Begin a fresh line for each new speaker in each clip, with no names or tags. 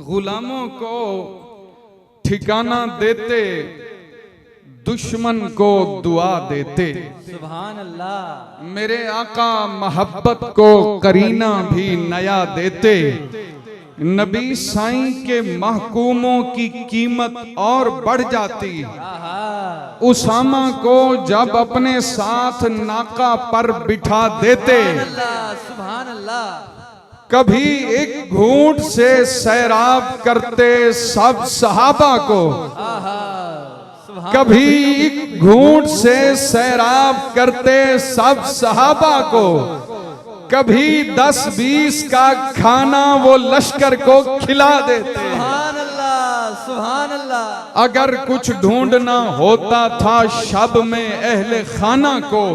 गुलामों को ठिकाना देते, दुश्मन को दुआ देते।
सुभान अल्लाह।
मेरे आका मोहब्बत को करीना भी नया देते। नबी साईं के महकूमों की कीमत और बढ़ जाती। उसामा को जब अपने साथ नाका पर बिठा देते,
सुभान अल्लाह।
कभी एक घूंट से सैराब करते सब सहाबा को, कभी एक घूंट से सैराब करते सब सहाबा को, कभी 10-20 का खाना वो लश्कर को खिला देते।
सुभान अल्लाह, सुभान अल्लाह।
अगर कुछ ढूंढना होता था शब में अहले खाना को,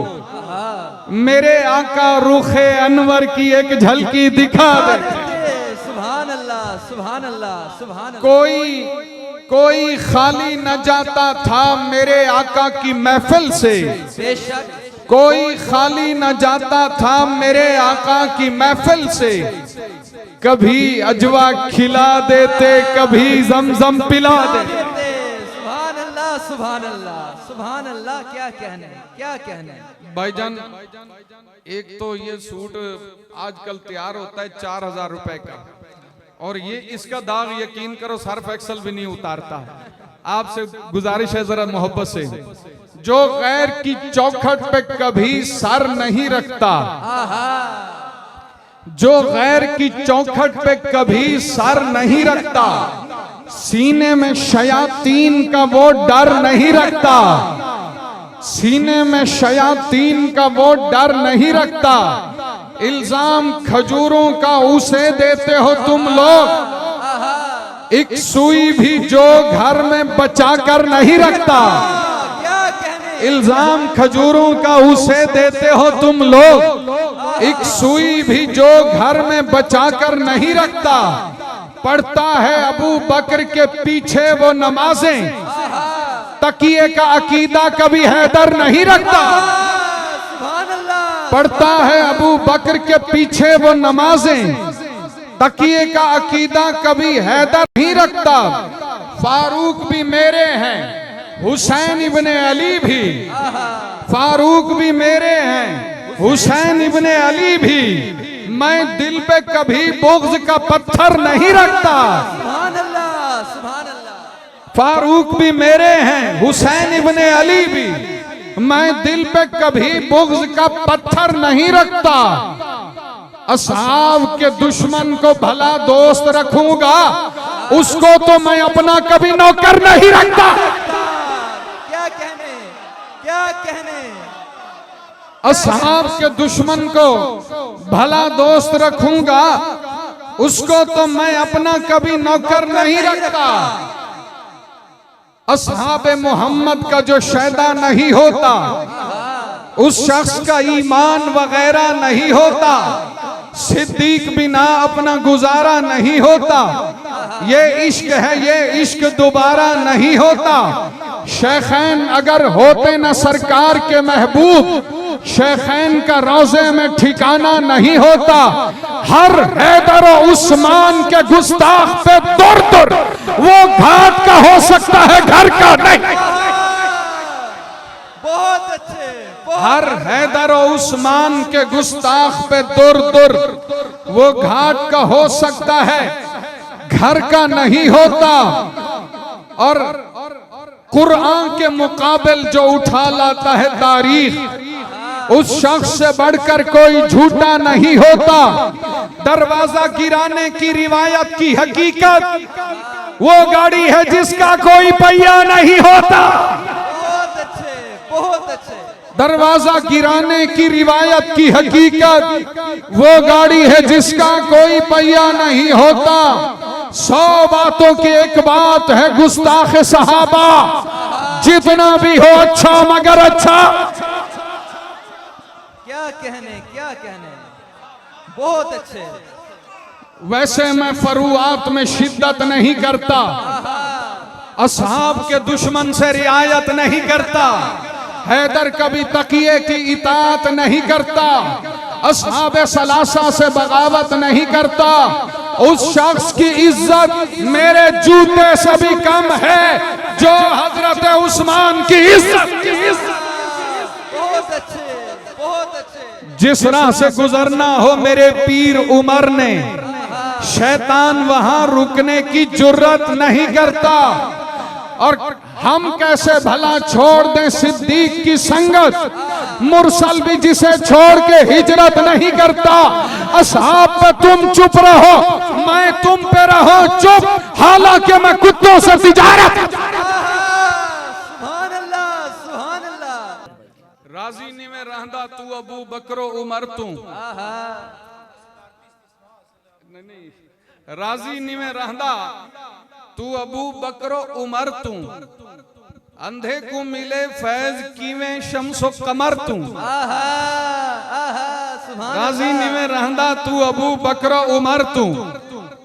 मेरे आका रुखे अनवर की एक झलकी दिखा देते।
सुभान अल्लाह, सुभान अल्लाह, सुभान अल्लाह।
कोई खाली न जाता था मेरे आका की महफिल से,
बेशक
कोई खाली न जाता था मेरे आका की महफिल से। कभी अजवा खिला देते, कभी जमजम पिला देते।
सुभान अल्लाह, सुभान अल्लाह, सुभान अल्लाह। क्या कहने, क्या कहने
भाईजान। एक तो ये सूट आजकल तैयार होता है 4000 रुपए का, और ये इसका दाग यकीन करो सर्फ एक्सल भी नहीं उतारता है। आपसे गुजारिश है जरा मोहब्बत से, जो गैर की चौखट पे कभी सर नहीं रखता, जो गैर की चौखट पे कभी सर नहीं रखता, सीने में शयातीन का वो डर नहीं रखता, सीने में शयातीन का वो डर नहीं रखता। इल्जाम खजूरों का उसे देते हो तुम लोग, एक सुई भी जो घर में बचा कर नहीं रखता। इल्जाम खजूरों का उसे देते हो तुम लोग, एक सुई भी जो घर में बचा कर नहीं रखता। पढ़ता है अबू बकर के पीछे वो नमाजें, तकिए का अकीदा कभी हैदर नहीं रखता। पढ़ता है अबू बकर के पीछे वो नमाजें, तकिए का अकीदा कभी हैदर नहीं रखता। फारूक भी मेरे हैं, हुसैन इब्ने अली भी, फारूक भी मेरे हैं, हुसैन इब्ने अली भी। मैं दिल पे कभी बुग़्ज़ का पत्थर नहीं रखता।
सुभान अल्लाह, सुभान अल्लाह।
फारूक भी मेरे हैं, हुसैन इब्ने अली भी। मैं दिल पे कभी बुग़्ज़ का पत्थर नहीं रखता। असहाब के दुश्मन को भला दोस्त रखूंगा, उसको तो मैं अपना कभी नौकर नहीं रखता।
क्या कहने, क्या कहने।
असहाब के दुश्मन को भला दोस्त रखूंगा, उसको तो मैं अपना कभी नौकर नहीं रखता। असहाबे मोहम्मद का जो शैदा नहीं होता, उस शख्स का ईमान वगैरह नहीं होता। सिद्दीक बिना अपना गुजारा नहीं होता। ये इश्क है, ये इश्क दोबारा नहीं होता। शेखैन अगर होते न सरकार के महबूब, शेखैन का रोजे में ठिकाना नहीं होता। हर हैदर और उस्मान के गुस्ताख पे दुर दुर, वो घाट का हो सकता है घर का नहीं।
बहुत अच्छे।
हर हैदर और उस्मान के गुस्ताख पे दुर दुर, वो घाट का हो सकता है घर का नहीं होता। और कुरान के मुकाबिल जो उठा लाता है तारीख, उस शख्स से बढ़कर कोई झूठा नहीं होता। दरवाजा गिराने की रिवायत की हकीकत, वो गाड़ी है जिसका कोई पहिया नहीं होता।
बहुत अच्छे, बहुत अच्छे।
दरवाजा गिराने की रिवायत की हकीकत, वो गाड़ी है जिसका कोई पहिया नहीं होता। 100 बातों की एक बात है गुस्ताख सहाबा, जितना भी हो अच्छा मगर अच्छा।
क्या कहने, क्या कहने। बहुत अच्छे।
वैसे मैं फरूआत में शिद्दत नहीं करता, असहाब के दुश्मन से रियायत नहीं करता। हैदर कभी तकिए की इताअत नहीं करता, असहाब सलासा से बगावत नहीं करता। उस शख्स की इज्जत मेरे जूते से भी कम है जो हजरत उस्मान की इज्जत
बहुत अच्छे, बहुत अच्छे।
जिस राह से गुजरना हो मेरे पीर उमर ने, शैतान वहां रुकने की जुर्रत नहीं करता। और हम कैसे भला छोड़ दें सिद्दीक की संगत, मुरसल भी जिसे छोड़ के हिजरत नहीं करता। असहाब पे तुम चुप रहो, मैं तुम पे रहो चुप, हालांकि मैं कुत्तों से तिजारत।
सुभान अल्लाह, सुभान अल्लाह।
राजी नी में रहंदा तू अबू बकरो उमर तू, नहीं, राजी नी में रहंदा तू अबू बकरो उमर तू, अंधे को मिले फैज कीवें शम्सो कमर तू। राजी नी में रहंदा तू अबू बकरो उमर तू,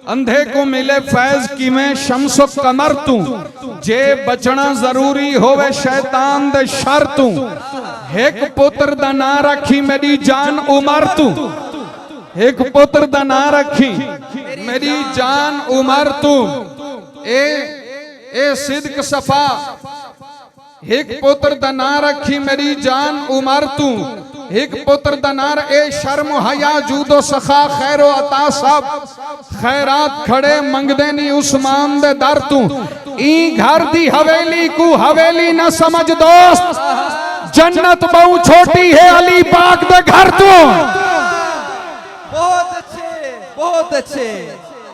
अंधे को मिले फैज कीवें शम्सो कमर तू। जे बचना जरूरी होवे शैतान दे शर तू, एक पुत्र दा ना रखी मेरी जान उमर तू। एक पुत्र दा ना रखी मेरी जान उमर तू। ए सिद्क सफा, एक पुत्र दा ना रखी मेरी जान उमर तू। एक पुत्र दा ना ए शर्म हया जूदो सखा खैरो अता सब, खैरात खड़े मंगदे नी उस्मान दे दर तू। ई घर दी हवेली को हवेली न समझ दोस्त, जन्नत बहु छोटी है अली पाक दे घर तू।
बहुत अच्छे, बहुत अच्छे।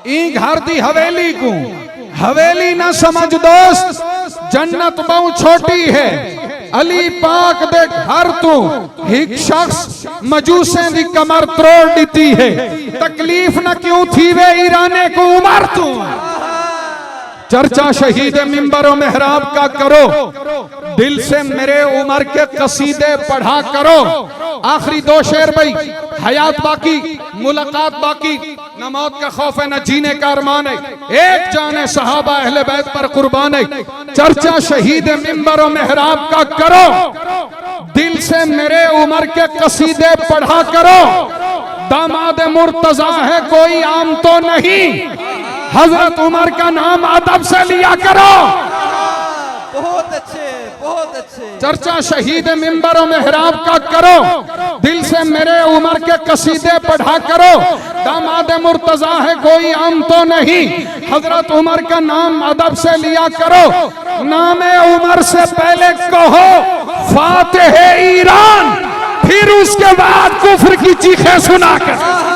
ई घर दी हवेली को हवेली न समझ दोस्त, जन्नत बहु छोटी है अली पाक दे घर तू। एक शख्स मजूसे दी कमर तोड़ दी है, तकलीफ न क्यों थी वे ईराने को उमर तू। चर्चा शहीद मिंबर मेहराब का करो, दिल से मेरे उमर के कसीदे पढ़ा करो। आखिरी दो शेर भाई, हयात बाकी मुलाकात बाकी, न मौत का खौफ है न जीने का अरमान है, एक जाने सहाबा अहले बैत पर कुर्बान है। चर्चा शहीद मिंबर मेहराब का करो, दिल से मेरे उमर के कसीदे पढ़ा करो। दामाद मुर्तजा है कोई आम तो नहीं, हजरत उमर का नाम अदब से लिया करो।
बहुत अच्छे, बहुत अच्छे।
चर्चा शहीद मिंबर और मेहराब का करो, दिल से मेरे उमर के कसीदे पढ़ा करो। दामाद मुर्तजा है कोई आम तो नहीं, हजरत उमर का नाम अदब से लिया करो। नामे उमर से पहले कहो फातिह ईरान, फिर उसके बाद कुफ्र की चीखें सुना कर।